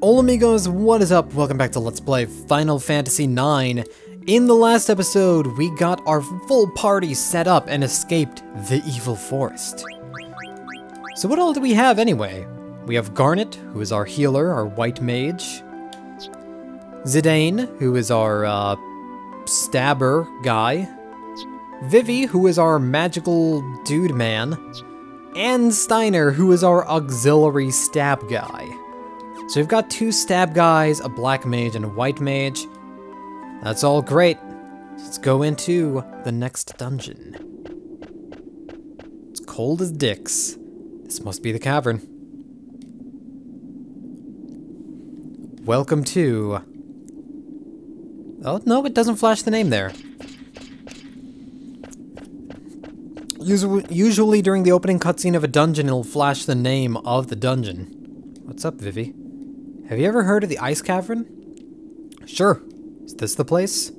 Hola amigos, what is up? Welcome back to Let's Play Final Fantasy IX. In the last episode, we got our full party set up and escaped the evil forest. So what all do we have anyway? We have Garnet, who is our healer, our white mage. Zidane, who is our stabber guy. Vivi, who is our magical dude man. And Steiner, who is our auxiliary stab guy. So we've got two stab guys, a black mage, and a white mage. That's all great. Let's go into the next dungeon. It's cold as dicks. This must be the cavern. Welcome to... Oh, no, it doesn't flash the name there. Usually during the opening cutscene of a dungeon, it'll flash the name of the dungeon. What's up, Vivi? Have you ever heard of the Ice Cavern? Sure. Is this the place?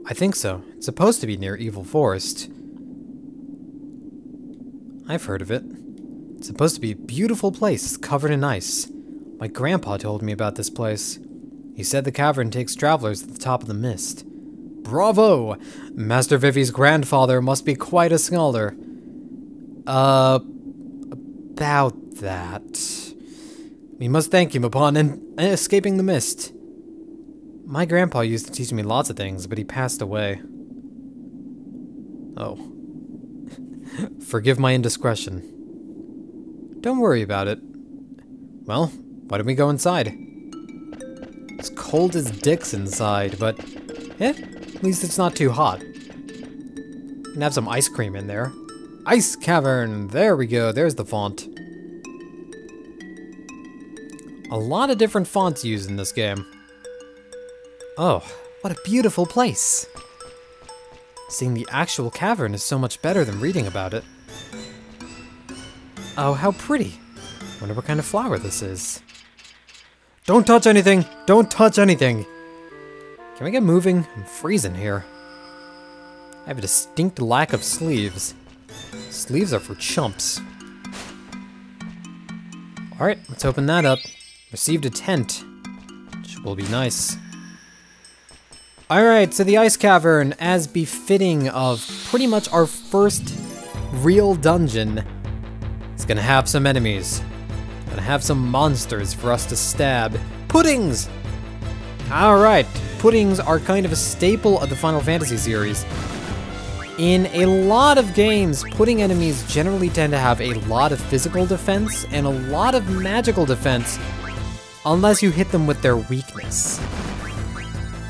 I think so. It's supposed to be near Evil Forest. I've heard of it. It's supposed to be a beautiful place covered in ice. My grandpa told me about this place. He said the cavern takes travelers to the top of the mist. Bravo! Master Vivi's grandfather must be quite a scholar. About that... We must thank him upon escaping the mist. My grandpa used to teach me lots of things, but he passed away. Oh. Forgive my indiscretion. Don't worry about it. Well, why don't we go inside? It's cold as dicks inside, but... at least it's not too hot. We can have some ice cream in there. Ice Cavern! There we go, there's the font. A lot of different fonts used in this game. Oh, what a beautiful place. Seeing the actual cavern is so much better than reading about it. Oh, how pretty. Wonder what kind of flower this is. Don't touch anything! Don't touch anything! Can we get moving? I'm freezing here. I have a distinct lack of sleeves. Sleeves are for chumps. Alright, let's open that up. Received a tent, which will be nice. Alright, so the Ice Cavern, as befitting of pretty much our first real dungeon, is gonna have some enemies. Gonna have some monsters for us to stab. Puddings! Alright, puddings are kind of a staple of the Final Fantasy series. In a lot of games, pudding enemies generally tend to have a lot of physical defense and a lot of magical defense, unless you hit them with their weakness.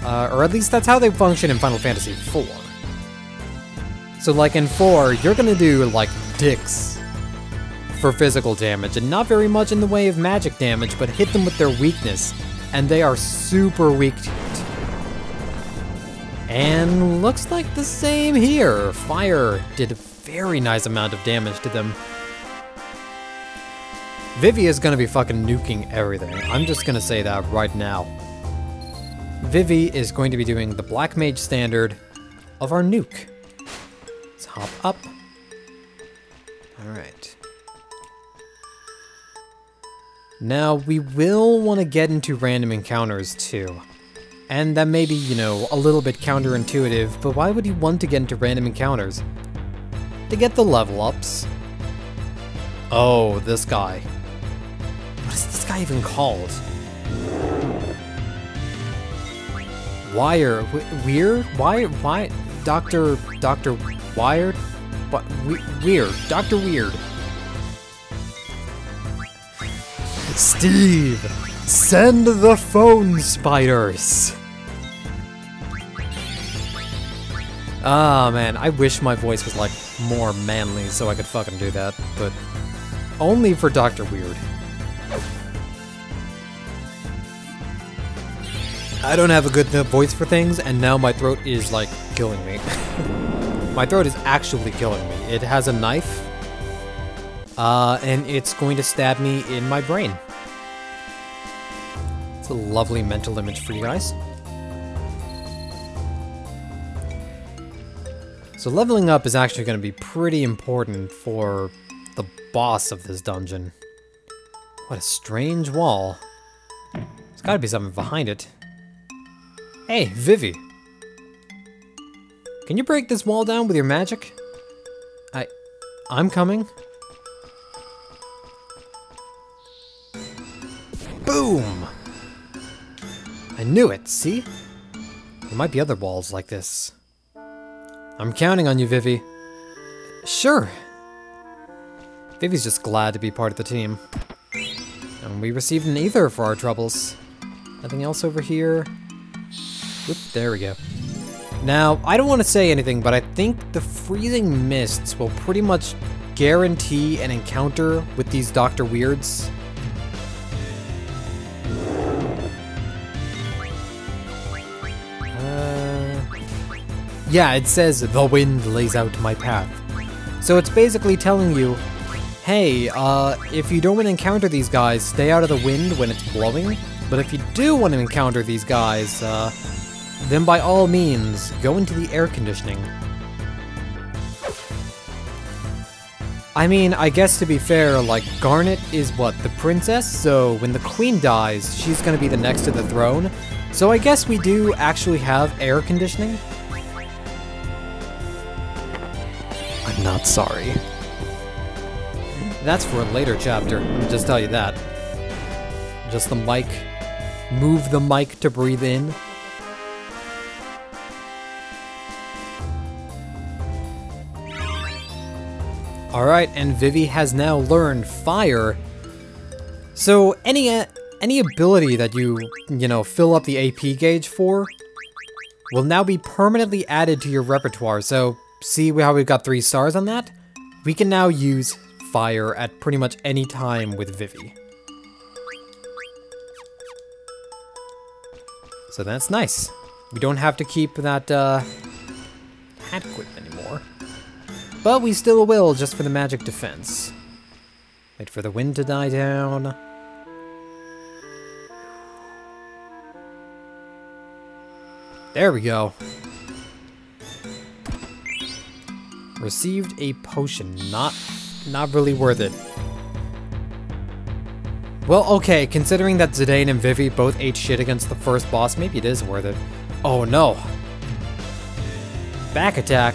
Or at least that's how they function in Final Fantasy IV. So like in 4, you're gonna do like dicks for physical damage, and not very much in the way of magic damage, but hit them with their weakness, and they are super weak to it. And looks like the same here. Fire did a very nice amount of damage to them. Vivi is gonna be fucking nuking everything. I'm just gonna say that right now. Vivi is going to be doing the Black Mage standard of our nuke. Let's hop up. Alright. Now, we will want to get into random encounters too. And that may be, you know, a little bit counterintuitive, but why would you want to get into random encounters? To get the level ups. Oh, this guy. What is this guy even called? Wire, Weird? Why, Dr. Wired? What, Weird, Dr. Weird. Steve, send the phone spiders. Ah, man, I wish my voice was like more manly so I could fucking do that, but only for Dr. Weird. I don't have a good voice for things, and now my throat is, like, killing me. My throat is actually killing me. It has a knife, and it's going to stab me in my brain. It's a lovely mental image for you guys. So leveling up is actually going to be pretty important for the boss of this dungeon. What a strange wall. There's gotta be something behind it. Hey, Vivi. Can you break this wall down with your magic? I'm coming. Boom! I knew it, see? There might be other walls like this. I'm counting on you, Vivi. Sure. Vivi's just glad to be part of the team. And we received an ether for our troubles. Nothing else over here? Oop, there we go. Now, I don't want to say anything, but I think the freezing mists will pretty much guarantee an encounter with these Dr. Weirds. Yeah, it says, the wind lays out my path. So it's basically telling you, hey, if you don't want to encounter these guys, stay out of the wind when it's blowing. But if you do want to encounter these guys, then by all means, go into the air conditioning. I mean, I guess to be fair, like, Garnet is what, the princess? So when the queen dies, she's gonna be the next to the throne. So I guess we do actually have air conditioning. I'm not sorry. That's for a later chapter, let me just tell you that. Just the mic. Move the mic to breathe in. Alright, and Vivi has now learned Fire. So any ability that you know, fill up the AP gauge for will now be permanently added to your repertoire. So see how we've got 3 stars on that? We can now use Fire at pretty much any time with Vivi. So that's nice. We don't have to keep that hat equip anymore. But we still will, just for the magic defense. Wait for the wind to die down. There we go. Received a potion. Not really worth it. Well, okay, considering that Zidane and Vivi both ate shit against the first boss, maybe it is worth it. Oh no. Back attack.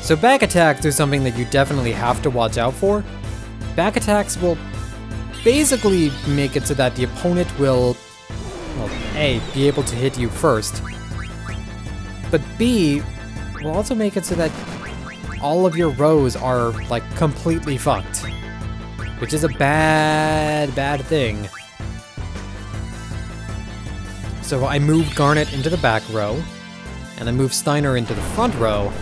So back attacks are something that you definitely have to watch out for. Back attacks will basically make it so that the opponent will, well, A, be able to hit you first, but B, will also make it so that all of your rows are, like, completely fucked. Which is a bad thing. So I moved Garnet into the back row, and I moved Steiner into the front row,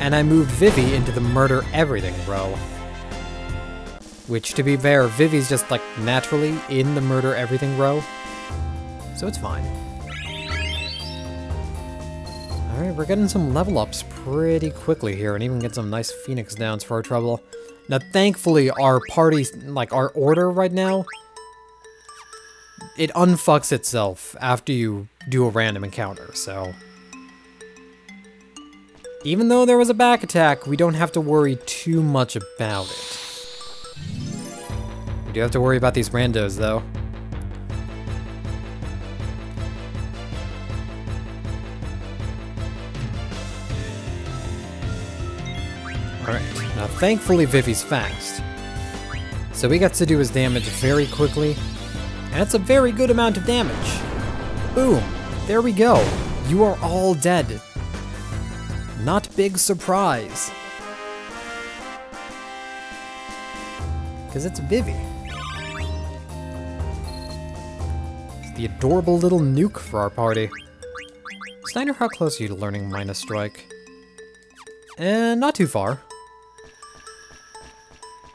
and I moved Vivi into the murder everything row. Which, to be fair, Vivi's just, like, naturally in the murder everything row. So it's fine. Alright, we're getting some level ups pretty quickly here, and even get some nice Phoenix downs for our trouble. Now, thankfully, our party, like, our order right now, it unfucks itself after you do a random encounter, so... Even though there was a back attack, we don't have to worry too much about it. We do have to worry about these randos, though. Alright, now thankfully Vivi's fast. So we got to do his damage very quickly, and it's a very good amount of damage. Boom, there we go. You are all dead. Not big surprise. Because it's Vivi. It's the adorable little nuke for our party. Steiner, how close are you to learning Minus Strike? Not too far.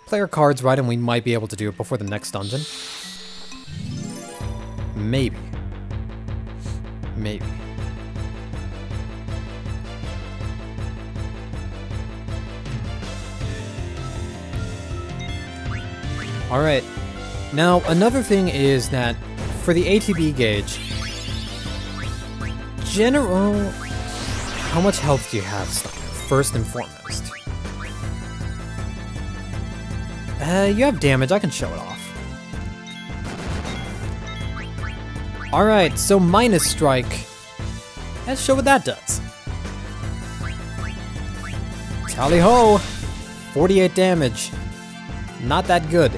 Play our cards right and we might be able to do it before the next dungeon. Maybe. Maybe. Alright, now another thing is that for the ATB gauge, general, how much health do you have, first and foremost? You have damage, I can show it off. Alright, so minus strike. Let's show what that does. Tally ho! 48 damage. Not that good.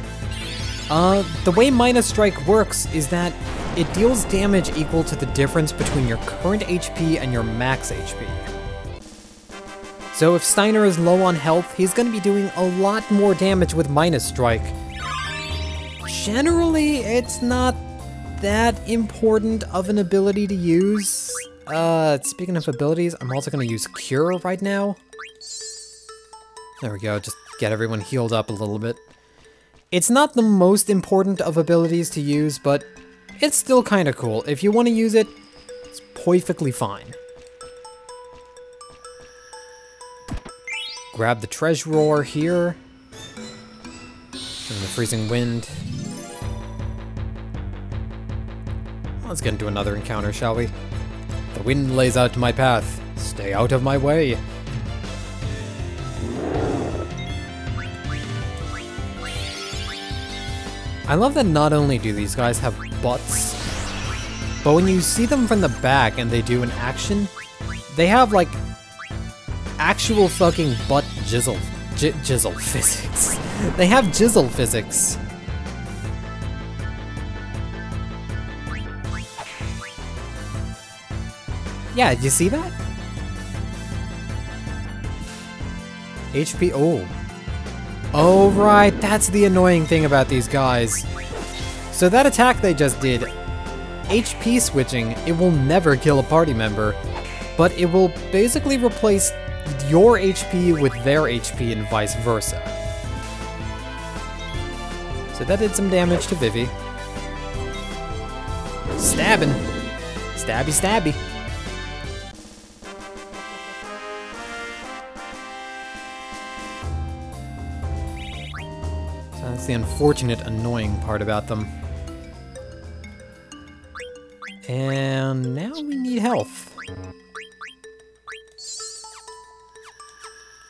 The way minus strike works is that it deals damage equal to the difference between your current HP and your max HP. So if Steiner is low on health, he's going to be doing a lot more damage with minus strike. Generally, it's not that important of an ability to use. Speaking of abilities, I'm also going to use Cure right now. There we go, just get everyone healed up a little bit. It's not the most important of abilities to use, but it's still kind of cool. If you want to use it, it's perfectly fine. Grab the Treasurer here. And the Freezing Wind. Let's get into another encounter, shall we? The wind lays out my path. Stay out of my way. I love that not only do these guys have butts, but when you see them from the back and they do an action, they have like actual fucking butt jizzle physics. They have jizzle physics. Yeah, did you see that? HP, oh. Oh, right, that's the annoying thing about these guys. So that attack they just did, HP switching, it will never kill a party member, but it will basically replace your HP with their HP and vice versa. So that did some damage to Vivi. Stabbing. Stabby, stabby. That's the unfortunate, annoying part about them. And now we need health.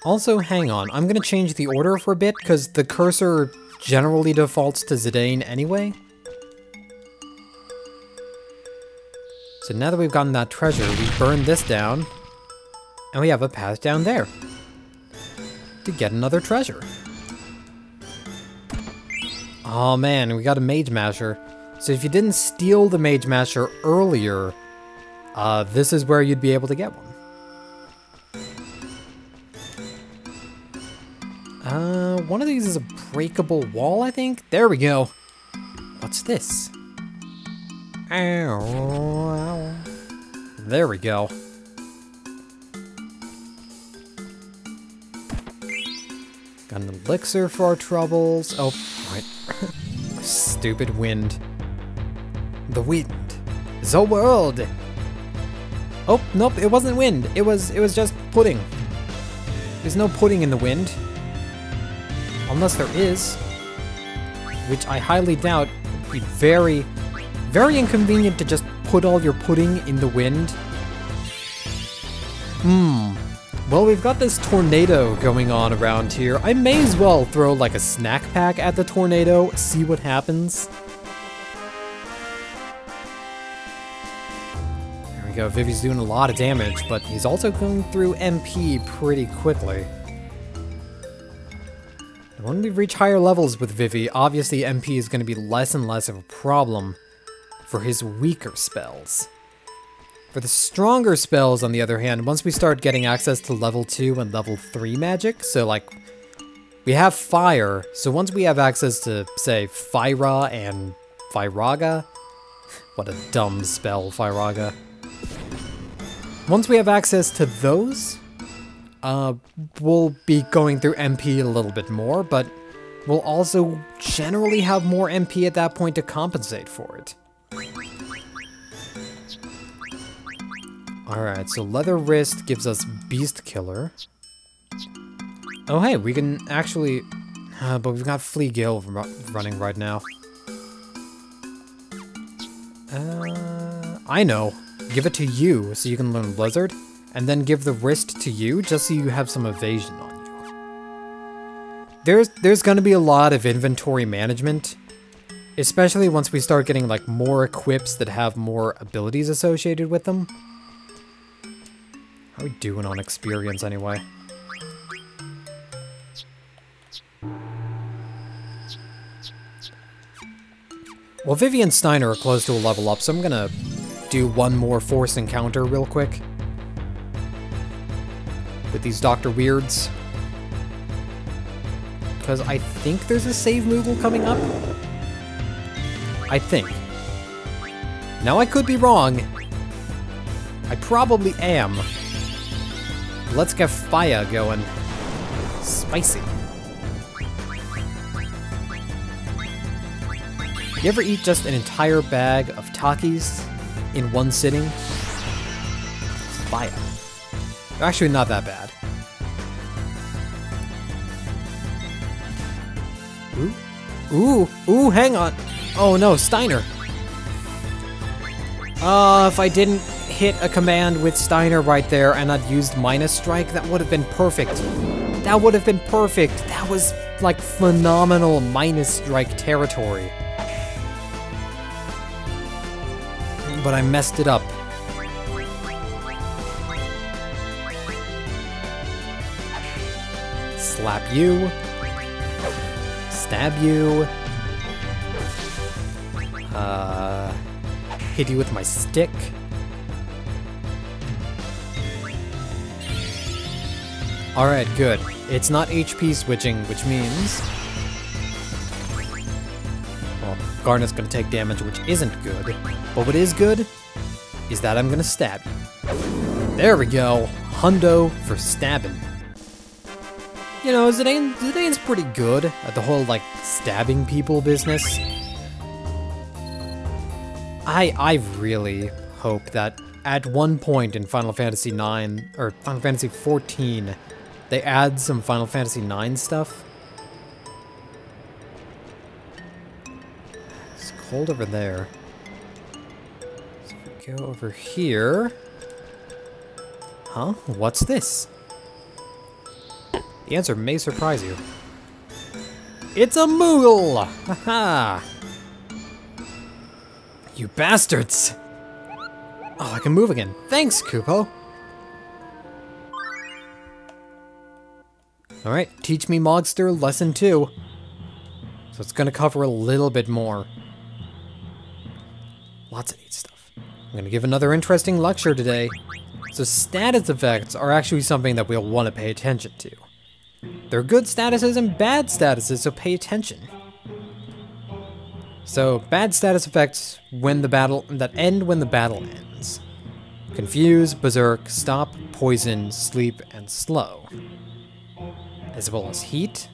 Also, hang on, I'm gonna change the order for a bit, because the cursor generally defaults to Zidane anyway. So now that we've gotten that treasure, we burn this down, and we have a path down there to get another treasure. Oh man, we got a Mage Masher. So if you didn't steal the Mage Masher earlier, this is where you'd be able to get one. One of these is a breakable wall, I think? There we go. What's this? Ow. There we go. Got an elixir for our troubles. Oh, right. Stupid wind. The wind. The world. Oh, nope, it wasn't wind. It was just pudding. There's no pudding in the wind. Unless there is. Which I highly doubt. It would be very, very inconvenient to just put all your pudding in the wind. Well, we've got this tornado going on around here. I may as well throw like a snack pack at the tornado, see what happens. There we go, Vivi's doing a lot of damage, but he's also going through MP pretty quickly. When we reach higher levels with Vivi, obviously MP is going to be less and less of a problem for his weaker spells. For the stronger spells, on the other hand, once we start getting access to level 2 and level 3 magic, so like, we have fire, so once we have access to, say, Fyra and Fyraga, what a dumb spell, Fyraga. Once we have access to those, we'll be going through MP a little bit more, but we'll also generally have more MP at that point to compensate for it. Alright, so Leather Wrist gives us Beast Killer. Oh hey, we can actually... but we've got Flea Gale running right now. I know. Give it to you so you can learn Blizzard, and then give the wrist to you just so you have some evasion on you. There's gonna be a lot of inventory management, Especially once we start getting, like, more equips that have more abilities associated with them. How are we doing on experience, anyway? Well, Vivi and Steiner are close to a level up, so I'm gonna do one more force encounter real quick. With these Dr. Weirds. Because I think there's a save Moogle coming up. I think. Now I could be wrong. I probably am. Let's get fire going. Spicy. You ever eat just an entire bag of Takis in one sitting? It's fire. They're actually not that bad. Ooh, hang on. Oh no, Steiner. If I didn't hit a command with Steiner right there and I'd used minus strike, that would have been perfect. That would have been perfect. That was like phenomenal minus strike territory. But I messed it up. Slap you. Stab you. Hit you with my stick. Alright, good. It's not HP switching, which means... well, Garnet's gonna take damage, which isn't good. But what is good is that I'm gonna stab you. There we go. Hundo for stabbing. You know, Zidane's pretty good at the whole, like, stabbing people business. I really hope that at one point in Final Fantasy IX, or Final Fantasy XIV, they add some Final Fantasy IX stuff. It's cold over there. So if we go over here... huh? What's this? The answer may surprise you. It's a Moogle! Haha! You bastards! Oh, I can move again. Thanks, Kupo! Alright, Teach Me Mogster Lesson 2. So it's gonna cover a little bit more. Lots of neat stuff. I'm gonna give another interesting lecture today. So status effects are actually something that we'll want to pay attention to. There are good statuses and bad statuses, so pay attention. So, bad status effects that end when the battle ends. Confuse, Berserk, Stop, Poison, Sleep, and Slow. As well as Heat,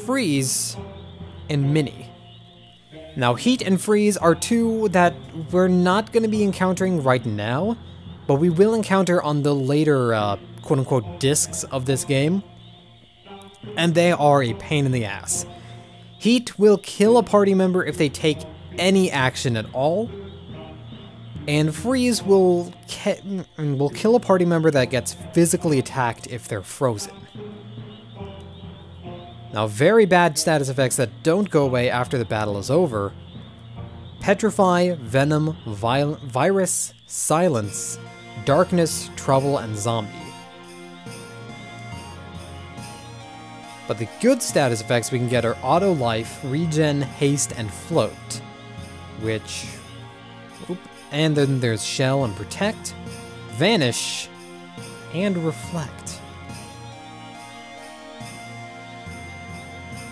Freeze, and Mini. Now, Heat and Freeze are two that we're not going to be encountering right now, but we will encounter on the later, quote-unquote, discs of this game. And they are a pain in the ass. Heat will kill a party member if they take any action at all, and Freeze will kill a party member that gets physically attacked if they're frozen. Now, very bad status effects that don't go away after the battle is over: Petrify, Venom, Virus, Silence, Darkness, Trouble, and Zombie. But the good status effects we can get are Auto Life, Regen, Haste, and Float. Which... and then there's Shell and Protect, Vanish, and Reflect.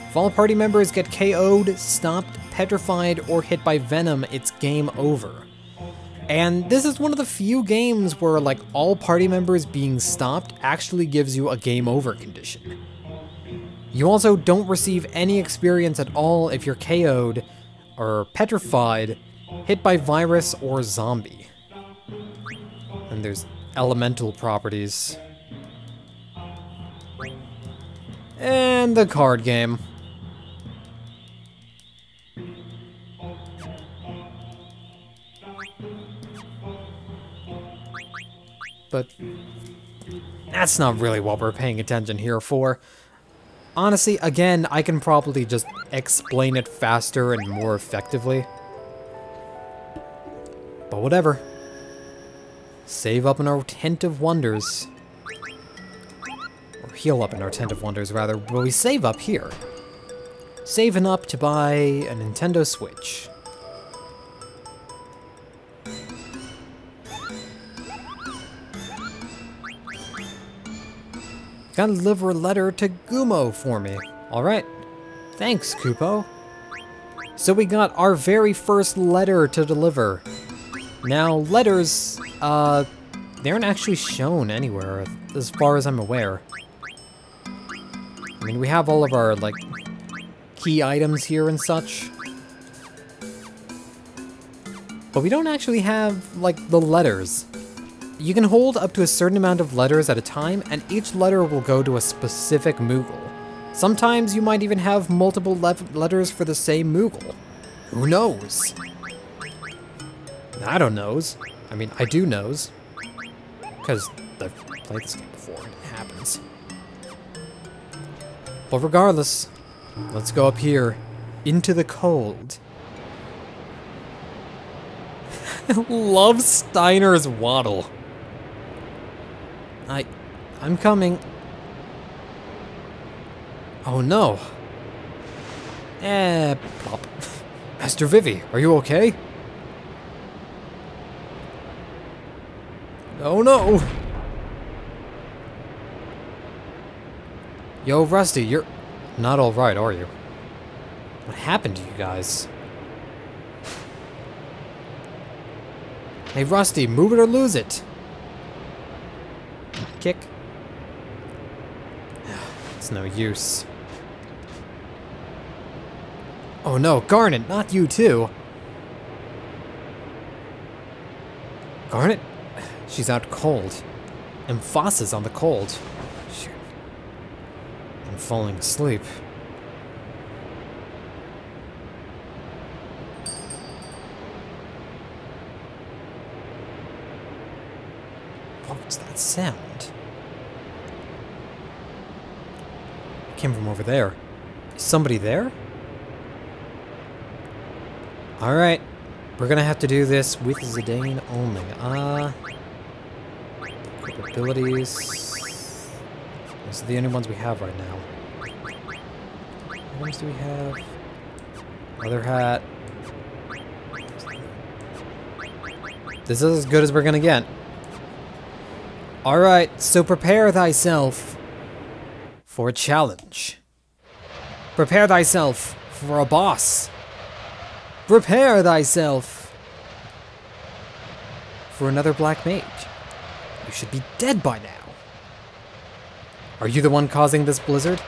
If all party members get KO'd, stopped, petrified, or hit by Venom, it's game over. And this is one of the few games where, like, all party members being stopped actually gives you a game over condition. You also don't receive any experience at all if you're KO'd, or petrified, hit by virus, or zombie. And there's elemental properties. And the card game. But that's not really what we're paying attention here for. Honestly, again, I can probably just explain it faster and more effectively. But whatever. Save up in our Tent of Wonders. Or heal up in our Tent of Wonders, rather. But we save up here. Saving up to buy a Nintendo Switch. Gotta deliver a letter to Gumo for me. Alright. Thanks, Kupo. So we got our very first letter to deliver. Now, letters, they aren't actually shown anywhere, as far as I'm aware. I mean, we have all of our, like, key items here and such. But we don't actually have, like, the letters. You can hold up to a certain amount of letters at a time, and each letter will go to a specific Moogle. Sometimes you might even have multiple letters for the same Moogle. Who knows? I don't knows. I mean, I do knows. Because I've played this game before, and it happens. But regardless, let's go up here, into the cold. Love Steiner's waddle. I'm coming. Oh no. Plop. Master Vivi, are you okay? Oh no! Yo, Rusty, you're not alright, are you? What happened to you guys? Hey, Rusty, move it or lose it! Kick. It's no use. Oh no, Garnet, not you too! Garnet? She's out cold. Emphasis on the cold. Shoot. I'm falling asleep. What was that sound? It came from over there. Is somebody there? Alright. We're gonna have to do this with Zidane only. Abilities. Those are the only ones we have right now. What items do we have? Leather hat. This is as good as we're gonna get. Alright, so prepare thyself for a challenge. Prepare thyself for a boss. Prepare thyself for another black mage. You should be dead by now. Are you the one causing this blizzard?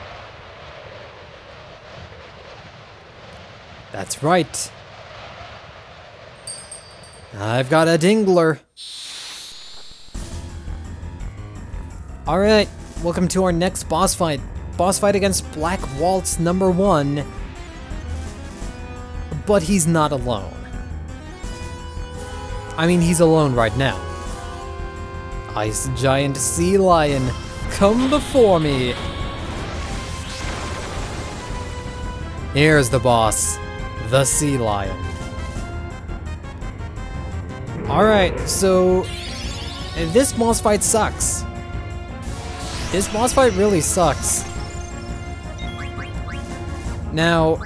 That's right. I've got a dingler. Alright, welcome to our next boss fight. Boss fight against Black Waltz #1. But he's not alone. I mean, he's alone right now. Ice Giant Sea Lion, come before me! Here's the boss, the Sea Lion. Alright, so this boss fight sucks. This boss fight really sucks. Now,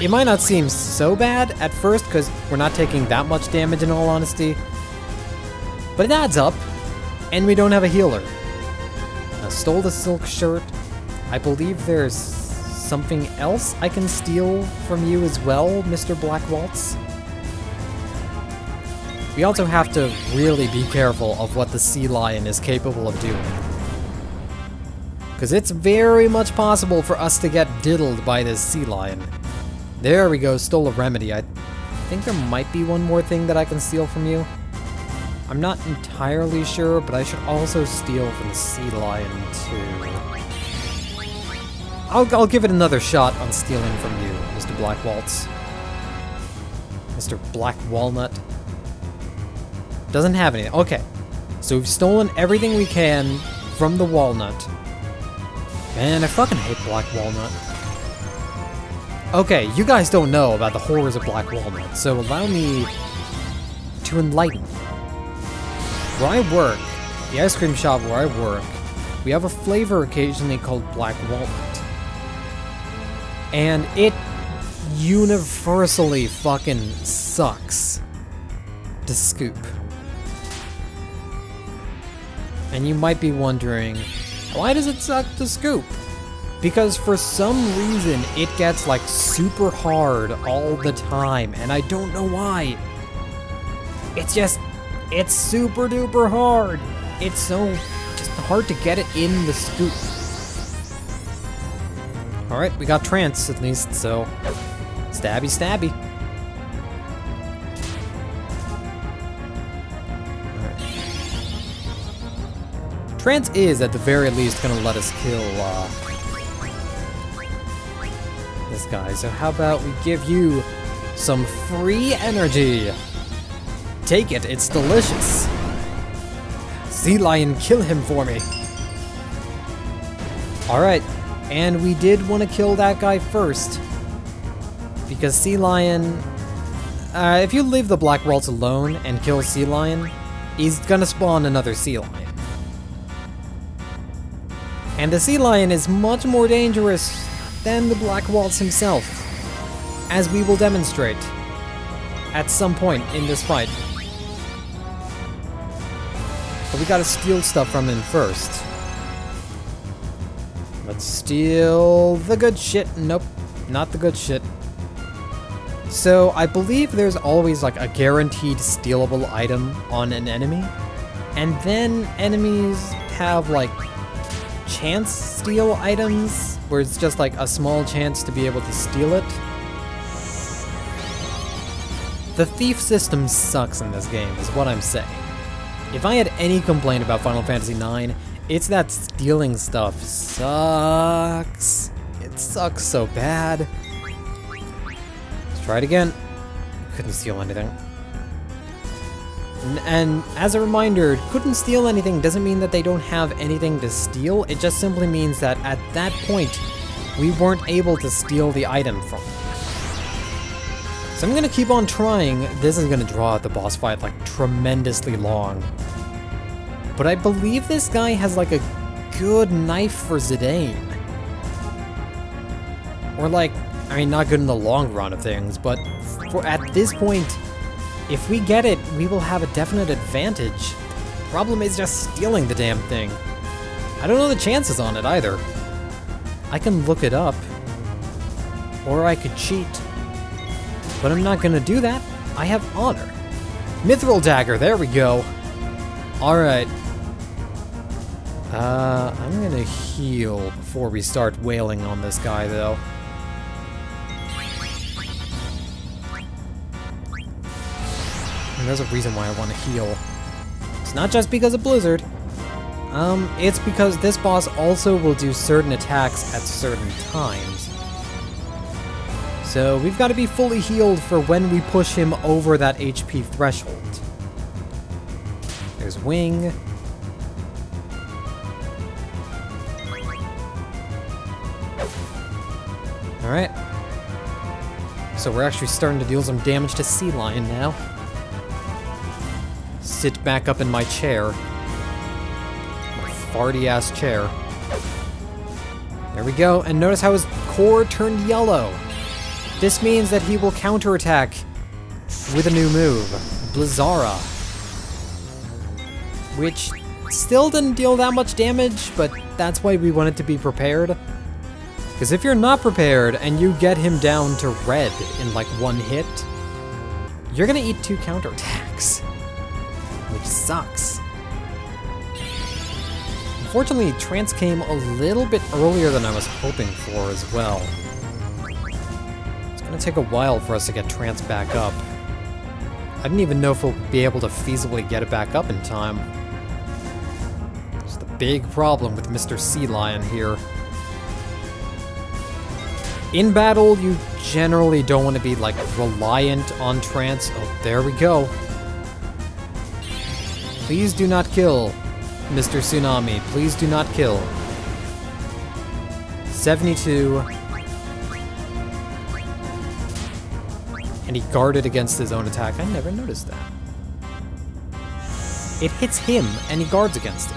it might not seem so bad at first because we're not taking that much damage in all honesty, but it adds up. And we don't have a healer. I stole the silk shirt. I believe there's something else I can steal from you as well, Mr. Black Waltz. We also have to really be careful of what the Sea Lion is capable of doing. Because it's very much possible for us to get diddled by this Sea Lion. There we go, stole a remedy. I think there might be one more thing that I can steal from you. I'm not entirely sure, but I should also steal from the Sea Lion too. I'll give it another shot on stealing from you, Mr. Black Waltz. Mr. Black Walnut. Doesn't have any. Okay, so we've stolen everything we can from the Walnut. Man, I fucking hate Black Walnut. Okay, you guys don't know about the horrors of Black Walnut, so allow me to enlighten you. Where I work, the ice cream shop where I work, we have a flavor occasionally called Black Walnut. And it universally fucking sucks to scoop. And you might be wondering, why does it suck to scoop? Because for some reason, it gets like super hard all the time, and I don't know why. It's super duper hard. It's so just hard to get it in the scoop. Alright, we got trance at least, so stabby stabby. Alright. Trance is at the very least gonna let us kill this guy, so how about we give you some free energy? Take it, it's delicious. Sea Lion, kill him for me. Alright, and we did want to kill that guy first. Because Sea Lion... if you leave the Black Waltz alone and kill Sea Lion, he's gonna spawn another Sea Lion. And the Sea Lion is much more dangerous than the Black Waltz himself, as we will demonstrate at some point in this fight. But we gotta steal stuff from him first. Let's steal the good shit. Nope, not the good shit. So I believe there's always like a guaranteed stealable item on an enemy, and then enemies have like chance steal items, where it's just like a small chance to be able to steal it. The thief system sucks in this game, is what I'm saying. If I had any complaint about Final Fantasy IX, it's that stealing stuff sucks. It sucks so bad. Let's try it again. Couldn't steal anything. And as a reminder, couldn't steal anything doesn't mean that they don't have anything to steal. It just simply means that at that point, we weren't able to steal the item from them. So I'm gonna keep on trying. This is gonna draw out the boss fight like tremendously long. But I believe this guy has like a good knife for Zidane. Or like, I mean, not good in the long run of things, but at this point, if we get it, we will have a definite advantage. Problem is just stealing the damn thing. I don't know the chances on it either. I can look it up, or I could cheat. But I'm not gonna do that. I have honor. Mithril Dagger, there we go. Alright. I'm gonna heal before we start wailing on this guy, though. And there's a reason why I want to heal. It's not just because of Blizzard. It's because this boss also will do certain attacks at certain times. So we've got to be fully healed for when we push him over that HP threshold. There's Wing. Alright. So we're actually starting to deal some damage to Sea Lion now. Sit back up in my chair. My farty-ass chair. There we go, and notice how his core turned yellow. This means that he will counterattack with a new move, Blizzara. Which still didn't deal that much damage, but that's why we wanted to be prepared. Because if you're not prepared and you get him down to red in like one hit, you're gonna eat 2 counterattacks. Which sucks. Unfortunately, Trance came a little bit earlier than I was hoping for as well. It's gonna take a while for us to get Trance back up. I didn't even know if we'll be able to feasibly get it back up in time. It's the big problem with Mr. Sea Lion here. In battle, you generally don't want to be like reliant on Trance. Oh, there we go. Please do not kill, Mr. Tsunami. Please do not kill. 72. And he guarded against his own attack. I never noticed that. It hits him, and he guards against it.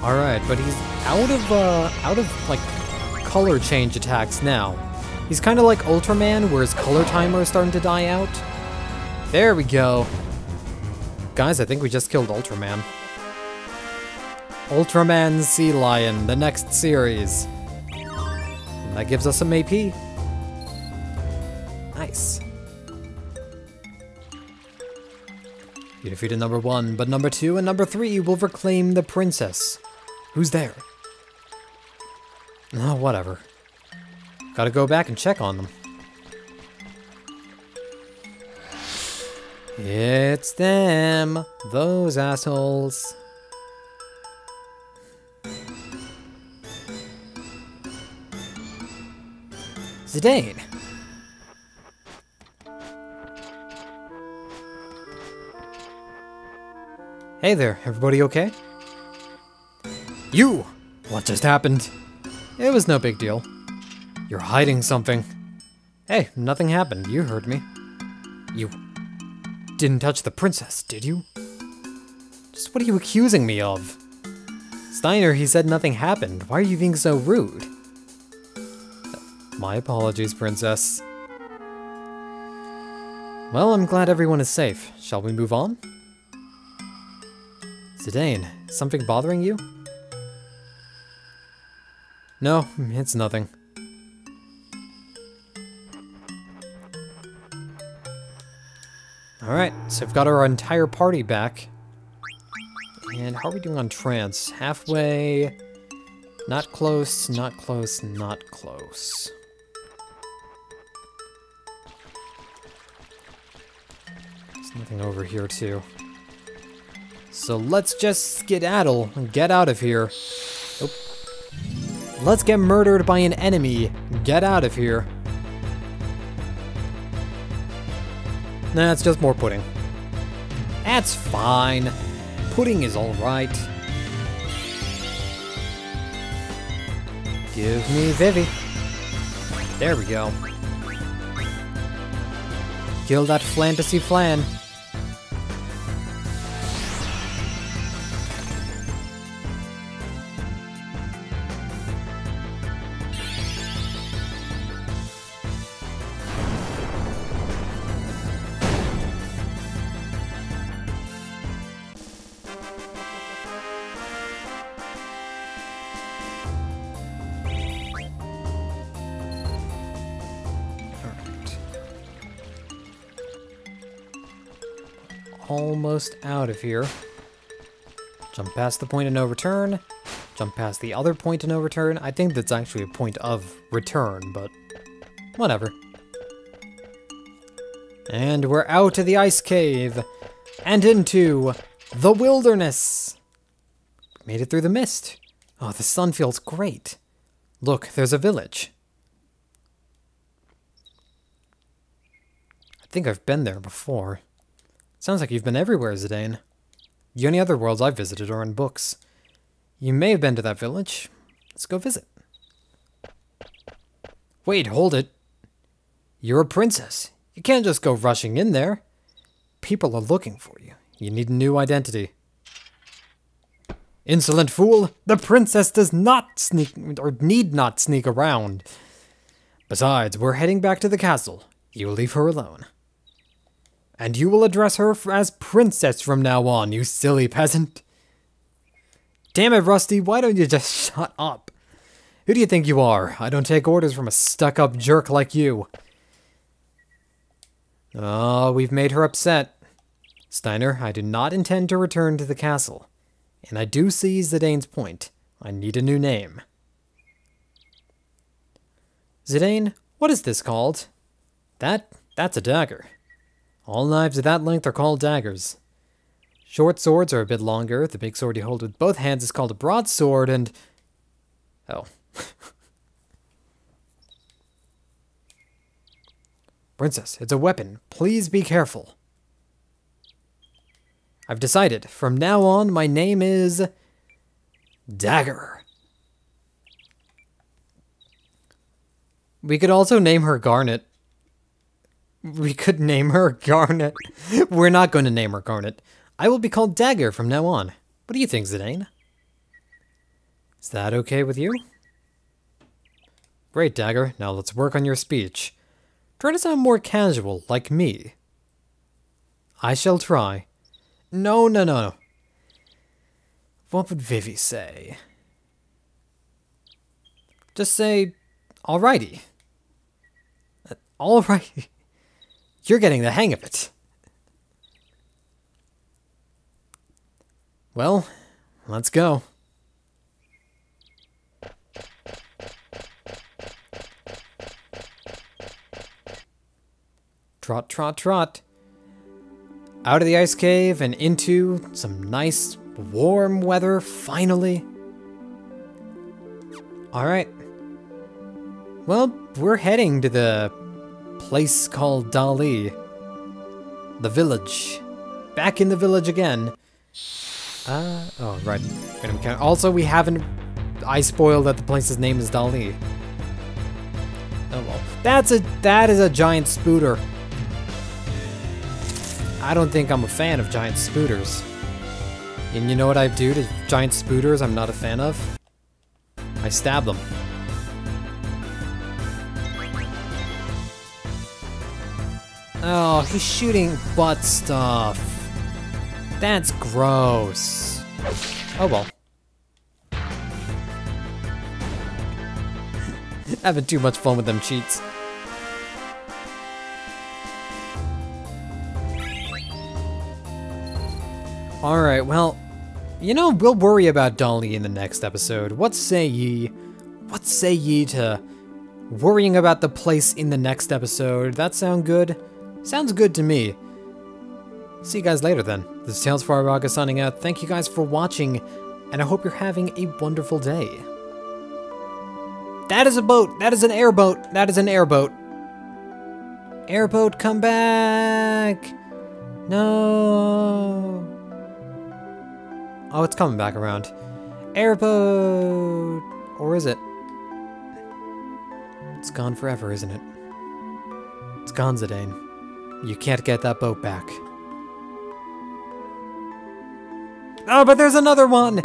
Alright, but he's out of, like, color change attacks now. He's kind of like Ultraman, where his color timer is starting to die out. There we go. Guys, I think we just killed Ultraman. Ultraman Sea Lion, the next series. And that gives us some AP. Nice. You defeated number 1, but number 2 and number 3 will reclaim the princess. Who's there? Oh, whatever. Gotta go back and check on them. It's them, those assholes. Zidane. Hey there, everybody okay? You! What just happened? It was no big deal. You're hiding something. Hey, nothing happened. You heard me. You didn't touch the princess, did you? Just what are you accusing me of? Steiner, he said nothing happened. Why are you being so rude? My apologies, princess. Well, I'm glad everyone is safe. Shall we move on? Zidane, is something bothering you? No, it's nothing. Alright, so we've got our entire party back. And how are we doing on trance? Halfway. Not close, not close, not close. There's nothing over here, too. So let's just skedaddle and get out of here. Oh. Let's get murdered by an enemy. Get out of here. Nah, it's just more pudding. That's fine. Pudding is alright. Give me Vivi. There we go. Kill that fantasy flan. Almost out of here. Jump past the point of no return. Jump past the other point of no return. I think that's actually a point of return, but whatever. And we're out of the ice cave and into the wilderness. Made it through the mist. Oh, the sun feels great. Look, there's a village. I think I've been there before. Sounds like you've been everywhere, Zidane. The only other worlds I've visited are in books. You may have been to that village. Let's go visit. Wait, hold it. You're a princess. You can't just go rushing in there. People are looking for you. You need a new identity. Insolent fool! The princess does not sneak, or need not sneak around. Besides, we're heading back to the castle. You leave her alone. And you will address her as princess from now on, you silly peasant. Damn it, Rusty, why don't you just shut up? Who do you think you are? I don't take orders from a stuck-up jerk like you. Oh, we've made her upset. Steiner, I do not intend to return to the castle. And I do see Zidane's point. I need a new name. Zidane, what is this called? That's a dagger. All knives of that length are called daggers. Short swords are a bit longer. The big sword you hold with both hands is called a broadsword, and... Oh. Princess, it's a weapon. Please be careful. I've decided. From now on, my name is Dagger. We could also name her Garnet. We could name her Garnet. We're not going to name her Garnet. I will be called Dagger from now on. What do you think, Zidane? Is that okay with you? Great, Dagger. Now let's work on your speech. Try to sound more casual, like me. I shall try. No. What would Vivi say? Just say, alrighty. Alrighty. You're getting the hang of it. Well, let's go. Trot, trot, trot. Out of the ice cave and into some nice warm weather, finally. Alright. Well, we're heading to the place called Dali. The village. Back in the village again. Oh, right. Also, we haven't... I spoiled that the place's name is Dali. Oh well. That is a giant spooter. I don't think I'm a fan of giant spooters. And you know what I do to giant spooters I'm not a fan of? I stab them. Oh, he's shooting butt stuff. That's gross. Oh well. Having too much fun with them cheats. Alright, well, you know, we'll worry about Dolly in the next episode. What say ye? What say ye to worrying about the place in the next episode? That sound good? Sounds good to me. See you guys later then. This is Tales for Araga signing out. Thank you guys for watching, and I hope you're having a wonderful day. That is a boat! That is an airboat! That is an airboat! Airboat, come back! No! Oh, it's coming back around. Airboat! Or is it? It's gone forever, isn't it? It's gone, Zidane. You can't get that boat back. Oh, but there's another one!